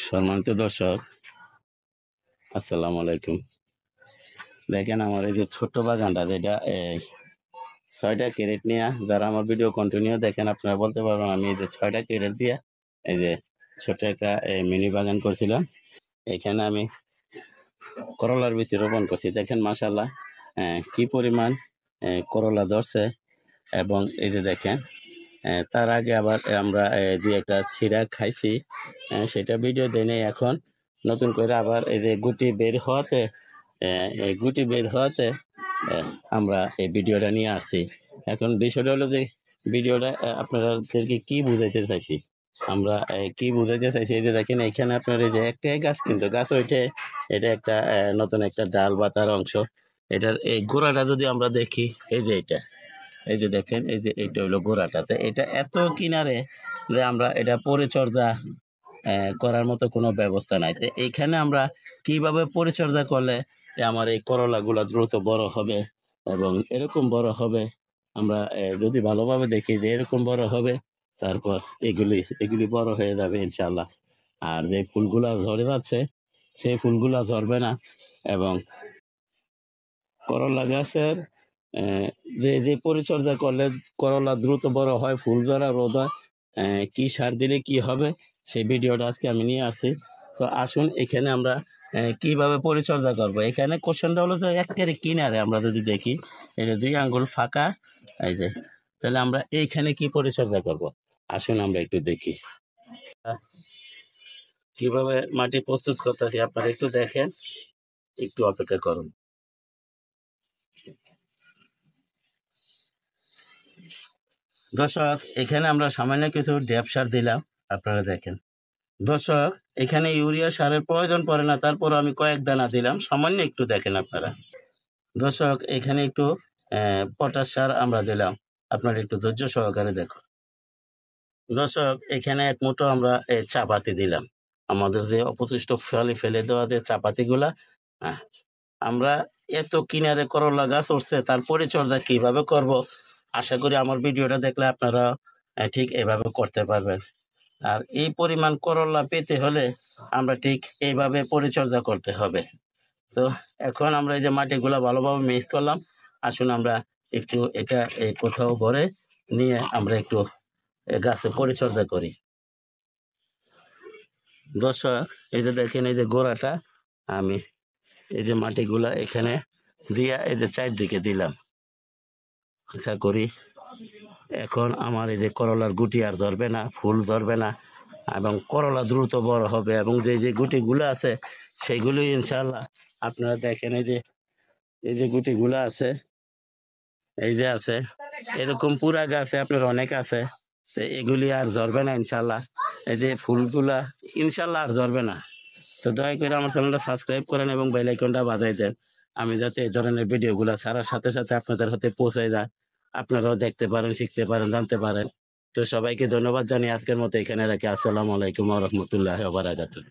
সম্মানিত দর্শক, আসসালামু আলাইকুম। দেখেন আমার এই যে ছোট্ট বাগানটা, যেটা 6টা ক্যারেট নিয়ে, যারা আমার ভিডিও কন্টিনিউ দেখেন আপনারা বলতে পারবেন আমি এই যে 6টা ক্যারেট দিয়ে এই যে ছোট্ট একটা মিনি বাগান করছিলাম। এখানে আমি করলার বীজ রোপণ করছি। দেখেন মাশাআল্লাহ কি পরিমাণ করলা ধরছে। এবং এই যে দেখেন তার আগে আবার আমরা দুই একটা ছিঁড়া খাইছি, সেটা ভিডিও দেনে এখন নতুন করে আবার এই যে গুটি বের হওয়াতে আমরা এই ভিডিওটা নিয়ে আসছি। এখন বিষয়টা হলো যে ভিডিওটা আপনাদেরকে কি বুঝাইতে চাইছি, আমরা কি বুঝাইতে চাইছি। এই যে দেখেন এখানে আপনার এই যে একটাই গাছ, কিন্তু গাছ ওইটে এটা একটা নতুন একটা ডাল বা তার অংশ। এটার এই গোড়াটা যদি আমরা দেখি, এই যে এটা, এই যে দেখেন এই যে এইটা হলো গোড়াটাতে, এটা এত কিনারে যে আমরা এটা পরিচর্যা করার মতো কোনো ব্যবস্থা নাই। তো এইখানে আমরা কিভাবে পরিচর্যা করলে আমার এই করলাগুলা দ্রুত বড় হবে এবং এরকম বড় হবে, আমরা যদি ভালোভাবে দেখি যে এরকম বড় হবে, তারপর এগুলি বড় হয়ে যাবে ইনশাল্লাহ। আর যে ফুলগুলা ঝরে যাচ্ছে সেই ফুলগুলা ঝরবে না। এবং করলা গাছের যে যে পরিচর্যা করলে করলা দ্রুত বড় হয়, ফুল ধরা রোদ হয়, কি সার দিলে কি হবে, সেই ভিডিওটা আজকে আমি নিয়ে আসছি। তো আসুন এখানে আমরা কিভাবে পরিচর্যা করব। এখানে কোশ্চেনটা হলো যে একেবারে কিনারে আমরা যদি দেখি, এই যে 2 আঙ্গুল ফাঁকা, এই যে, তাহলে আমরা এইখানে কি পরিচর্যা করব। আসুন আমরা একটু দেখি কিভাবে মাটি প্রস্তুত করতেছি। আপনারা একটু দেখেন, একটু অপেক্ষা করুন। দর্শক, এখানে আমরা সামান্য কিছু ড্যাপ সার দিলাম, আপনারা দেখেন। দর্শক, এখানে ইউরিয়া সারের প্রয়োজন পড়ে না, তারপর আমি কয়েক দানা দিলাম, সামান্য একটু দেখেন আপনারা। দর্শক, এখানে একটু পটাশ সার আমরা দিলাম, আপনারা একটু ধৈর্য সহকারে দেখুন। দর্শক, এখানে 1 মুঠো আমরা চাপাতি দিলাম, আমাদের যে অপশিষ্ট ফেলে দেওয়া যে চাপাতিগুলা। আহ, আমরা এত কিনারে করলা গাছ উঠছে, তার পরিচর্যা কিভাবে করব, আশা করি আমার ভিডিওটা দেখলে আপনারা ঠিক এভাবে করতে পারবেন। আর এই পরিমাণ করলা পেতে হলে আমরা ঠিক এইভাবে পরিচর্যা করতে হবে। তো এখন আমরা এই যে মাটিগুলা ভালোভাবে মিক্স করলাম, আসুন আমরা একটু এটা কোথাও ঘরে নিয়ে আমরা একটু গাছে পরিচর্যা করি। দর্শক, এই যে দেখেন এই যে গোড়াটা আমি এই যে মাটিগুলা এখানে দিয়া এই যে চারদিকে দিলাম, আশা করি এখন আমার এই যে করলার গুটি আর ধরবে না, ফুল ধরবে না, এবং করলা দ্রুত বড় হবে। এবং যে যে গুটিগুলো আছে সেগুলো ইনশাল্লাহ আপনারা দেখেন, এই যে গুটিগুলো আছে, এই যে আছে, এরকম পুরা গাছে আপনার অনেক আছে। তো এগুলি আর ধরবে না ইনশাল্লাহ, এই যে ফুলগুলা ইনশাল্লাহ আর ধরবে না। তো দয়া করে আমার চ্যানেলটা সাবস্ক্রাইব করেন এবং বেল আইকনটা বাজাই দেন, আমি যাতে এই ধরনের ভিডিওগুলো ছাড়ার সাথে সাথে আপনাদের হাতে পৌঁছে যায়, আপনারাও দেখতে পারেন, শিখতে পারেন, জানতে পারেন। তো সবাইকে ধন্যবাদ জানিয়ে আজকের মতো এখানে রাখি। আসসালামু আলাইকুম ওয়া রাহমাতুল্লাহি ওয়া বারাকাতুহু।